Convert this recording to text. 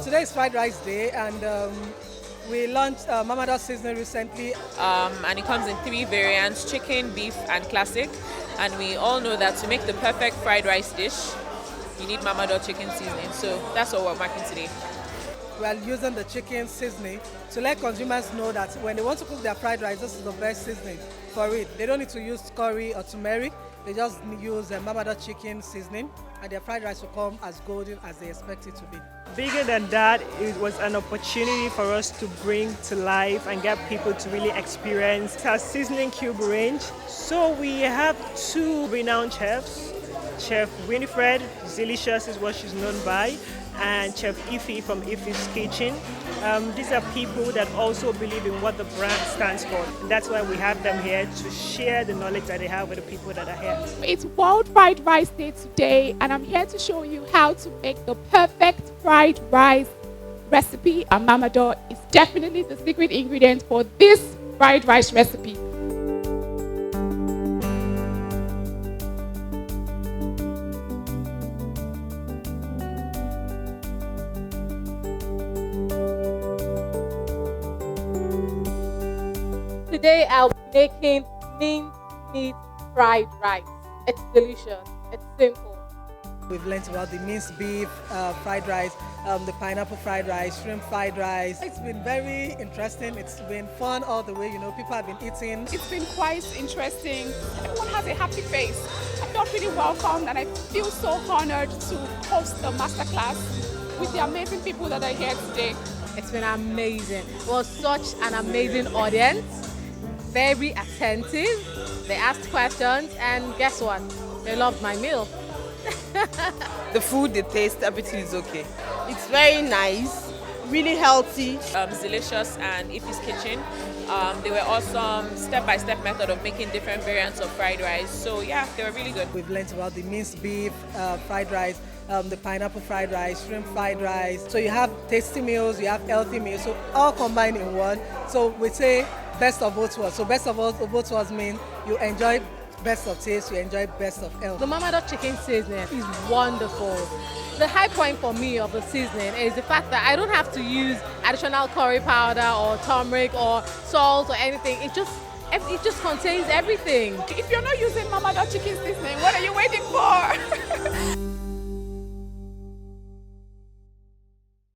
Today is Fried Rice Day, and we launched Mamador Seasoning recently. And it comes in three variants: chicken, beef, and classic. And we all know that to make the perfect fried rice dish, you need Mamador Chicken Seasoning. So that's what we're marking today. We are using the chicken seasoning to let consumers know that when they want to cook their fried rice, this is the best seasoning for it. They don't need to use curry or turmeric. They just use Mamador chicken seasoning, and their fried rice will come as golden as they expect it to be. Bigger than that, it was an opportunity for us to bring to life and get people to really experience our seasoning cube range. So we have two renowned chefs. Chef Winifred, Delicious is what she's known by, and Chef Ify from Ify's Kitchen. These are people that also believe in what the brand stands for. And that's why we have them here to share the knowledge that they have with the people that are here. It's World Fried Rice Day today, and I'm here to show you how to make the perfect fried rice recipe. And Mamador is definitely the secret ingredient for this fried rice recipe. Today I'll be making minced meat fried rice. It's delicious. It's simple. We've learned about the minced beef fried rice, the pineapple fried rice, shrimp fried rice. It's been very interesting. It's been fun all the way. People have been eating. It's been quite interesting. Everyone has a happy face. I felt really welcomed, and I feel so honored to host the masterclass with the amazing people that are here today. It's been amazing. It was such an amazing audience. Very attentive. They asked questions, and guess what? They loved my meal. The food, the taste, everything is okay. It's very nice, really healthy. Delicious and Ify's Kitchen. They were awesome, step-by-step method of making different variants of fried rice. So yeah, they were really good. We've learned about the minced beef fried rice, the pineapple fried rice, shrimp fried rice. So you have tasty meals, you have healthy meals, so all combined in one. So we say best of both worlds. So best of both worlds mean you enjoy best of taste, you enjoy best of health. The Mamador chicken seasoning is wonderful. The high point for me of the seasoning is the fact that I don't have to use additional curry powder or turmeric or salt or anything. It just contains everything. If you're not using Mamador Chicken Seasoning, what are you waiting for?